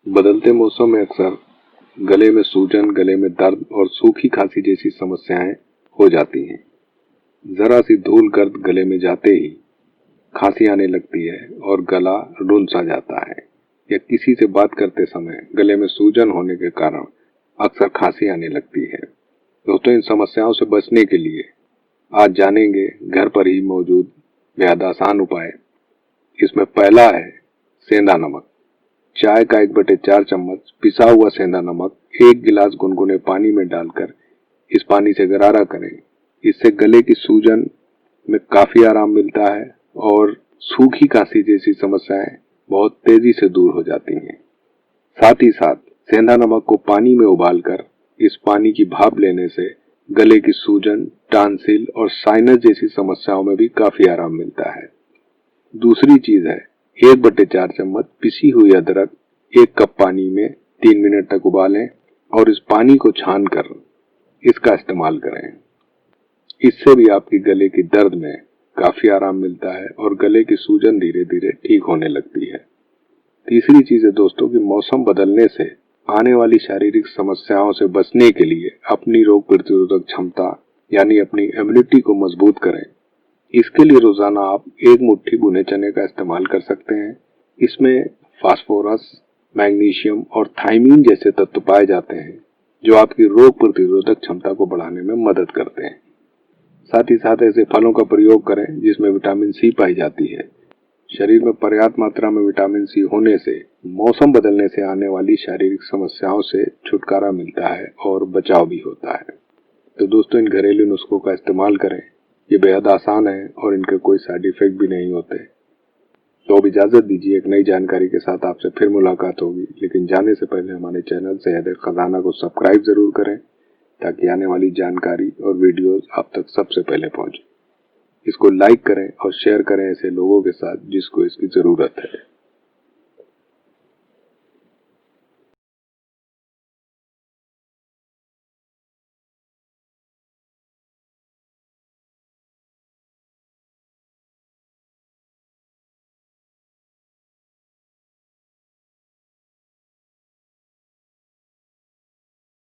बदलते मौसम में अक्सर गले में सूजन, गले में दर्द और सूखी खांसी जैसी समस्याएं हो जाती हैं। जरा सी धूल गर्द गले में जाते ही खांसी आने लगती है और गला रुन सा जाता है, या किसी से बात करते समय गले में सूजन होने के कारण अक्सर खांसी आने लगती है। दोस्तों, इन समस्याओं से बचने के लिए आज जानेंगे घर पर ही मौजूद बेहद आसान उपाय। इसमें पहला है सेंधा नमक। चाय का 1/4 चम्मच पिसा हुआ सेंधा नमक 1 गिलास गुनगुने पानी में डालकर इस पानी से गरारा करें। इससे गले की सूजन में काफी आराम मिलता है और सूखी खांसी जैसी समस्याएं बहुत तेजी से दूर हो जाती हैं। साथ ही साथ सेंधा नमक को पानी में उबालकर इस पानी की भाप लेने से गले की सूजन, टांसिल और साइनस जैसी समस्याओं में भी काफी आराम मिलता है। दूसरी चीज है 1/4 चम्मच पिसी हुई अदरक 1 कप पानी में 3 मिनट तक उबालें और इस पानी को छानकर इसका इस्तेमाल करें। इससे भी आपकी गले की दर्द में काफी आराम मिलता है और गले की सूजन धीरे धीरे ठीक होने लगती है। तीसरी चीज है दोस्तों कि मौसम बदलने से आने वाली शारीरिक समस्याओं से बचने के लिए अपनी रोग प्रतिरोधक क्षमता यानी अपनी इम्यूनिटी को मजबूत करें। इसके लिए रोजाना आप 1 मुट्ठी भुने चने का इस्तेमाल कर सकते हैं। इसमें फास्फोरस, मैग्नीशियम और थायमीन जैसे तत्व पाए जाते हैं जो आपकी रोग प्रतिरोधक क्षमता को बढ़ाने में मदद करते हैं। साथ ही साथ ऐसे फलों का प्रयोग करें जिसमें विटामिन सी पाई जाती है। शरीर में पर्याप्त मात्रा में विटामिन सी होने से मौसम बदलने से आने वाली शारीरिक समस्याओं से छुटकारा मिलता है और बचाव भी होता है। तो दोस्तों, इन घरेलू नुस्खों का इस्तेमाल करें। ये बेहद आसान है और इनके कोई साइड इफेक्ट भी नहीं होते। तो अब इजाजत दीजिए, एक नई जानकारी के साथ आपसे फिर मुलाकात होगी। लेकिन जाने से पहले हमारे चैनल सेहत खजाना को सब्सक्राइब जरूर करें ताकि आने वाली जानकारी और वीडियोस आप तक सबसे पहले पहुंचे। इसको लाइक करें और शेयर करें ऐसे लोगों के साथ जिसको इसकी जरूरत है।